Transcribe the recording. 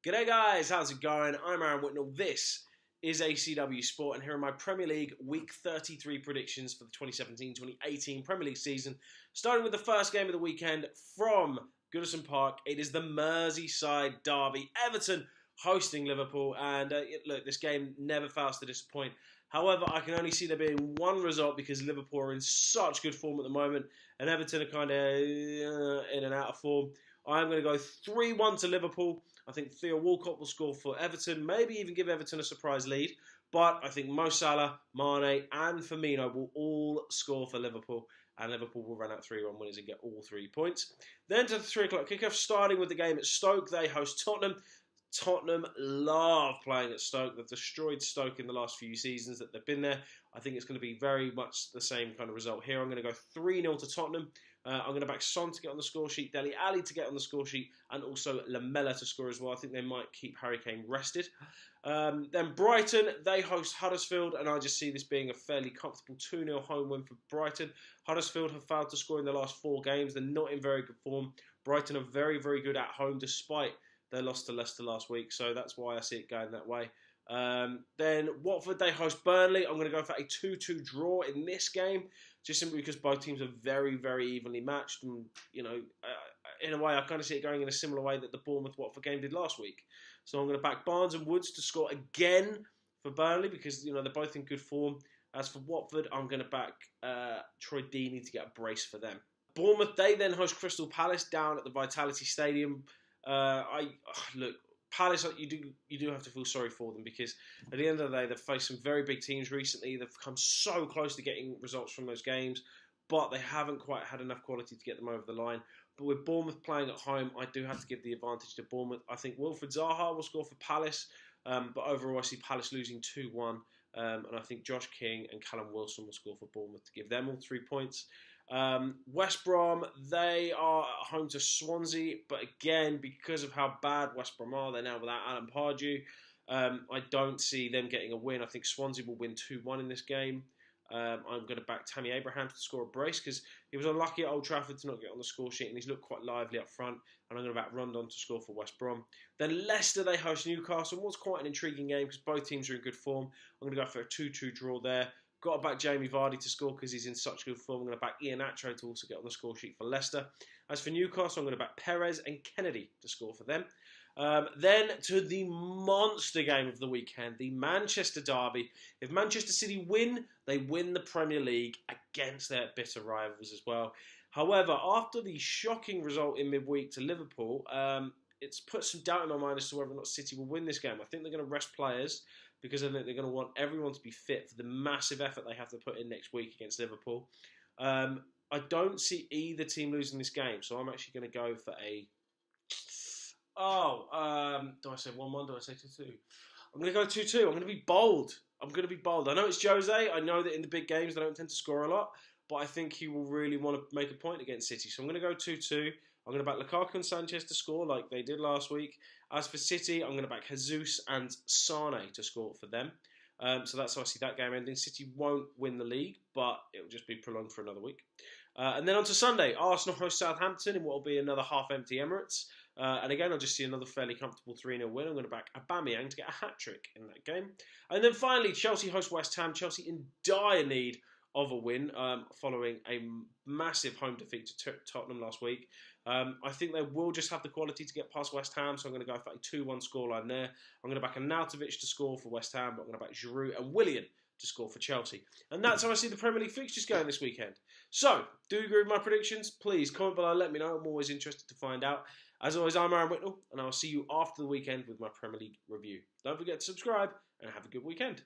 G'day guys, how's it going? I'm Aaron Whitnell. This is ACW Sport, and here are my Premier League Week 33 predictions for the 2017-2018 Premier League season. Starting with the first game of the weekend from Goodison Park, it is the Merseyside derby. Everton hosting Liverpool, and look, this game never fails to disappoint. However, I can only see there being one result because Liverpool are in such good form at the moment, and Everton are kind of in and out of form. I'm going to go 3-1 to Liverpool. I think Theo Walcott will score for Everton, maybe even give Everton a surprise lead. But I think Mo Salah, Mane and Firmino will all score for Liverpool. And Liverpool will run out 3-1 winners and get all 3 points. Then to the 3 o'clock kickoff, starting with the game at Stoke. They host Tottenham. Tottenham love playing at Stoke. They've destroyed Stoke in the last few seasons that they've been there. I think it's going to be very much the same kind of result here. I'm going to go 3-0 to Tottenham. I'm going to back Son to get on the score sheet, Dele Alli to get on the score sheet, and also Lamela to score as well. I think they might keep Harry Kane rested. Then Brighton, they host Huddersfield, and I just see this being a fairly comfortable 2-0 home win for Brighton. Huddersfield have failed to score in the last 4 games. They're not in very good form. Brighton are very, very good at home, despite their loss to Leicester last week, so that's why I see it going that way. Then Watford, they host Burnley. I'm going to go for a 2-2 draw in this game, just simply because both teams are very, very evenly matched. And, you know, in a way, I kind of see it going in a similar way that the Bournemouth-Watford game did last week. So I'm going to back Barnes and Woods to score again for Burnley because, you know, they're both in good form. As for Watford, I'm going to back Troy Deeney to get a brace for them. Bournemouth, they then host Crystal Palace down at the Vitality Stadium. Look, Palace, you do have to feel sorry for them because at the end of the day, they've faced some very big teams recently. They've come so close to getting results from those games, but they haven't quite had enough quality to get them over the line. But with Bournemouth playing at home, I do have to give the advantage to Bournemouth. I think Wilfried Zaha will score for Palace, but overall I see Palace losing 2-1, and I think Josh King and Callum Wilson will score for Bournemouth to give them all 3 points. West Brom, they are at home to Swansea, but again, because of how bad West Brom are, they're now without Alan Pardew. I don't see them getting a win. I think Swansea will win 2-1 in this game. I'm going to back Tammy Abraham to score a brace because he was unlucky at Old Trafford to not get on the score sheet, and he's looked quite lively up front. And I'm going to back Rondon to score for West Brom. Then Leicester, they host Newcastle. It was quite an intriguing game because both teams are in good form. I'm going to go for a 2-2 draw there. Got to back Jamie Vardy to score because he's in such good form. I'm going to back Ian Atro to also get on the score sheet for Leicester. As for Newcastle, I'm going to back Perez and Kennedy to score for them. Then to the monster game of the weekend, the Manchester derby. If Manchester City win, they win the Premier League against their bitter rivals as well. However, after the shocking result in midweek to Liverpool, it's put some doubt in my mind as to whether or not City will win this game. I think they're going to rest players because I think they're going to want everyone to be fit for the massive effort they have to put in next week against Liverpool. I don't see either team losing this game, so I'm actually going to go for a... do I say 1-1? Do I say 2-2? I'm going to go 2-2. I'm going to be bold. I know it's Jose. I know that in the big games they don't tend to score a lot, but I think he will really want to make a point against City. So I'm going to go 2-2. I'm going to back Lukaku and Sanchez to score like they did last week. As for City, I'm going to back Jesus and Sane to score for them. So that's how I see that game ending. City won't win the league, but it will just be prolonged for another week. And then on to Sunday, Arsenal host Southampton in what will be another half-empty Emirates. And again, I'll just see another fairly comfortable 3-0 win. I'm going to back Aubameyang to get a hat-trick in that game. And then finally, Chelsea host West Ham. Chelsea in dire need of a win following a massive home defeat to Tottenham last week. I think they will just have the quality to get past West Ham, so I'm going to go for a 2-1 scoreline there. I'm going to back Arnautovic to score for West Ham, but I'm going to back Giroud and Willian to score for Chelsea. And that's how I see the Premier League fixtures going this weekend. So, do you agree with my predictions? Please comment below, let me know. I'm always interested to find out. As always, I'm Aaron Whitnell, and I'll see you after the weekend with my Premier League review. Don't forget to subscribe, and have a good weekend.